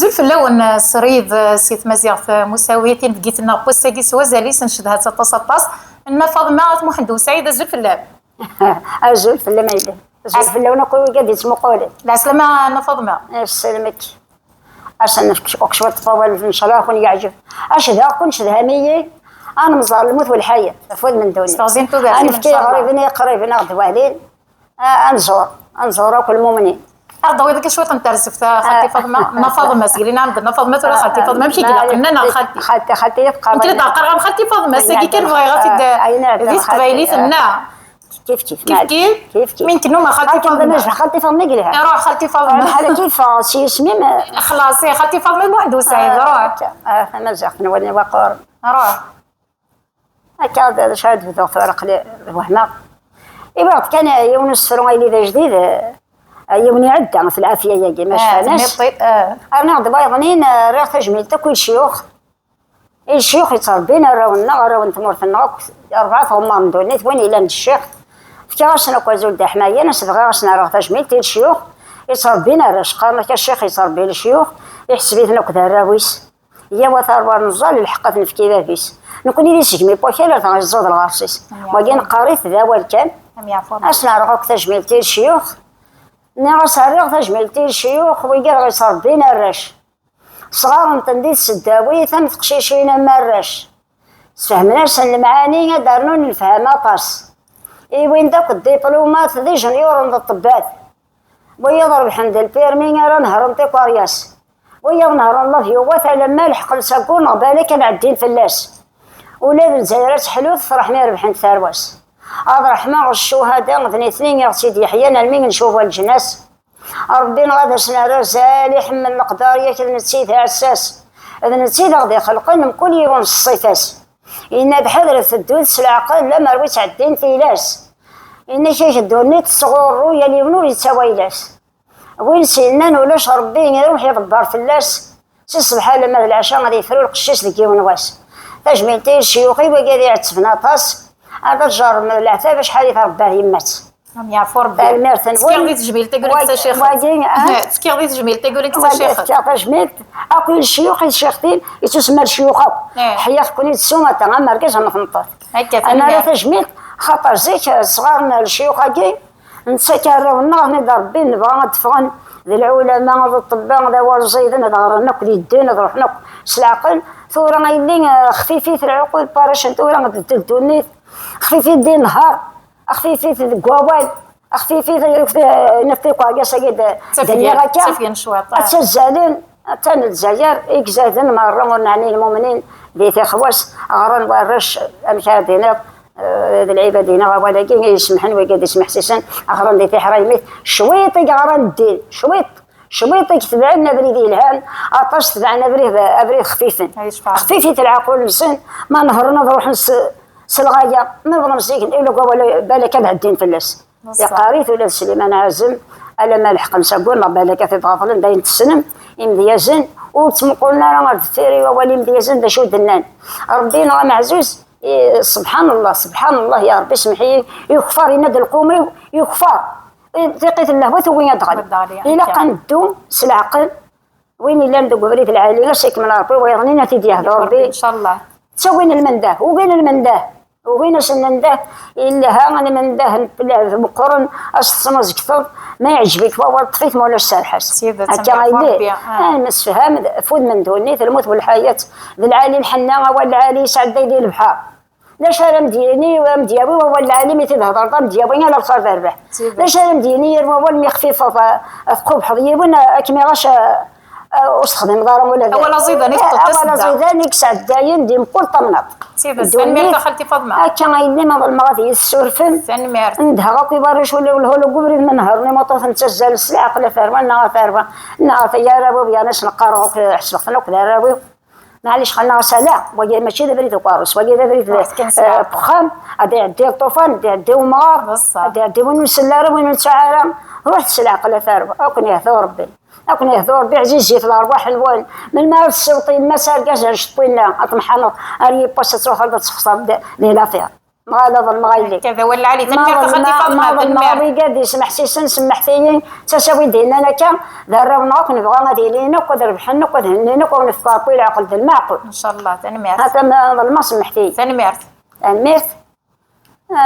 الزول اللون صريد سيت مزيغ مساويتين بقيت لنا بوساكي سوازاليس نشدها تطاس ان فاطمه محمد سعيد الزول اللون الزول في اللون مايله الزول في اللون نقول قد اسمو قولي لا سلامة انا فاطمه سلامك عشان نكشف الطوال ان شاء الله يكون يعجب اشهد كنشد هميه انا مزار الموت والحياه فوز من دوني استغزنتو انا نفكي قريبين غدوالين انزور كل المؤمنين ارضوي ديك شويه نترسف خالتي فاطمه ما فاطمه سقلينا عندنا فاطمه ولا خالتي فاطمه ماشي قلنا انا خالتي يبقى انت اللي تعقر غير خالتي فاطمه ساكي كان بغي غاتي ذي قبايلي ثنا كيف مين كنو ما خالتي فاطمه خالتي فاطمه قلها روح خالتي فاطمه بحال كيف شي اسمي خلاص يا خالتي فاطمه محمد سعيد روح مازال نولي وقور روح هكا شاد في الدكتور قلي وهنا إبراط كان يونس فروني ذا جديد يوني عدة في العافية ياكي ما شفناش أنا ضبايضنين راه تجميل تاكل شيوخ الشيوخ يتصربين راو نتمورثنا 4 هما دونيت وين إلا الشيخ فكراسنا كوزول دا حماية ناس غراسنا راه تجميل تيل الشيوخ يتصربين الرشقة ما كان الشيخ يتصربي الشيوخ يحسبيتنا كذا الراويس هي وثار نزال الحقات نفكي بابيس نكون لي سجمي بوكيلا تاع الزود الغارسيس وكان قريت ذا والكان اسنا روح تجميل تيل الشيوخ ناس راه تجميل تيل الشيوخ ويقال غيصار بينا الرش صغار نتندي السداوي ثم تقشيشين مرش فهمناش المعاني دارنون الفهم طاس اي وين داك الدبلومات ذي جونيور الطبات ويضرب الحمد البيرمي راه نهر نتيكوارياس ويا نهر الله يوث لما لحق لساكون بالك نعدين فلاس ولاد الجزائر حلوث فرحنا ربحنا ثارواس عبد الرحمن الشهداء ذني اثنين يا سيدي يحيى نلمي نشوفوا الجناس ربي غادا سنا رزال يحمل القدار ياك نسيت عساس اذا نسيت غادي خلقنا كل يوم الصيفاس ان بحذرة الدوس العقل لما رويت عدين فيلاس ان شي الدونيت الصغور رويا اليمنو يتساويلاس وين سينا ولاش ربي يروح يضبر فلاس سي الصباح لما العشاء غادي يفرو القشاش ديك يونواس تجميلتي الشيوخي وقاعد يعتفنا طاس هذا الجار من العتاب شحال يترباه يمات يعفو ربي المرثن سكيغ تجميل تقول لك شيخ سكيغ تجميل تقول لك شيخ تجميل اكل الشيوخ الشيختين يتسمى الشيوخ حيا كوني تسوما تا ما مركز ما فهمت هكا انا لا تجميل خاطر زيك صغارنا الشيوخ هاكي نتسكرونا نضرب ربي نبغى ندفغن ذي العلماء ذي الطباء ذي والزيدن ذا ذي الدين ذي روحنا سلعقل ثورة غيلين خفيفي في العقول باراشن ثورة غتدوني خفيفي الدين نهار خفيفي في الكوابل خفيفي نفي كواكاسا كده دنيا سفيان شويط تسزالين تان الجزائر إكزادن مرة ونعني المؤمنين ديتي خواس غران ورش أمشادينا العبادينا ولكن يسمحن وقد يسمح سيسن غران ديتي حرايميت شويطي غران الدين شويطي تبعنا بريد الهام عطاش تبعنا بريد خفيفا خفيفي العقول السن ما نهرنا نروح سلغايا ما بغا مسيكن إلا ولا بالك الدين فلاس يا قاريت ولا سليمان عازم على ما لحق نسقول ما بالك في ضافلن داين تسنم امديازن وتمقولنا راه الثيري ولي امديازن دا شو دنان ربينا معزوز سبحان الله يا ربي سمحي يغفر يناد القومي يغفر ثقيت الله وين يدخل إلا قندو سلعقل وين إلا ندق بريد العالي غير من ربي ويغنينا تيدي ربي إن شاء الله تسوين المنده وين سننده إلا ها أنا منده بقرن أصلا كثر ما يعجبك وهو طفيت مولاش سالحس هكا غايلي نسفهم فود من دوني الموت والحياة بالعالي الحناغة والعالي سعد ديدي البحر لاش انا مديني ومديابي وهو العالم يتهضر مديابي على الخير ذربه لاش انا مديني هو المخفيف ثقوب حضيبون اكمي غاش استخدم دارهم ولا زيداني ولا زيداني سعد داين ديم كل طمنط سيدي سنمير خالتي فاطمه هكا غايلي ما المرات يسورفن سنمير ندها غاكي بارش ولا الهولو قبري من نهرني مطوف نتسجل السلعه قله ثربه نهار يا رابو يا ناس نقارو حسبتنا وكذا رابو معليش خلنا سلا وجا ماشي بريد وقارص وجا بريد بخام هذا يدي الطوفان هذا يدي ومغار هذا يدي وين السلاره وين الشعاره رحت سلعه قله ثربه اكون يهثو ربي اكون يهثو ربي عزيز جيت الارواح الوان من ما الصوتين ما سارقاش شطينا اطمحنا اري باش تروح هذا تصفصف لي لافير ما لا ظلم غايلي كذا ولا علي تنميرت خالتي فاطمه ما قادي سمحتي سمحتي تساوي دينا انا كان ضربناك نبغى غادي لينك وربحنك وذهنينك ونفكر في العقل المعقول ان شاء الله تنميرت هذا ما ظلم سمحتي تنميرت تنميرت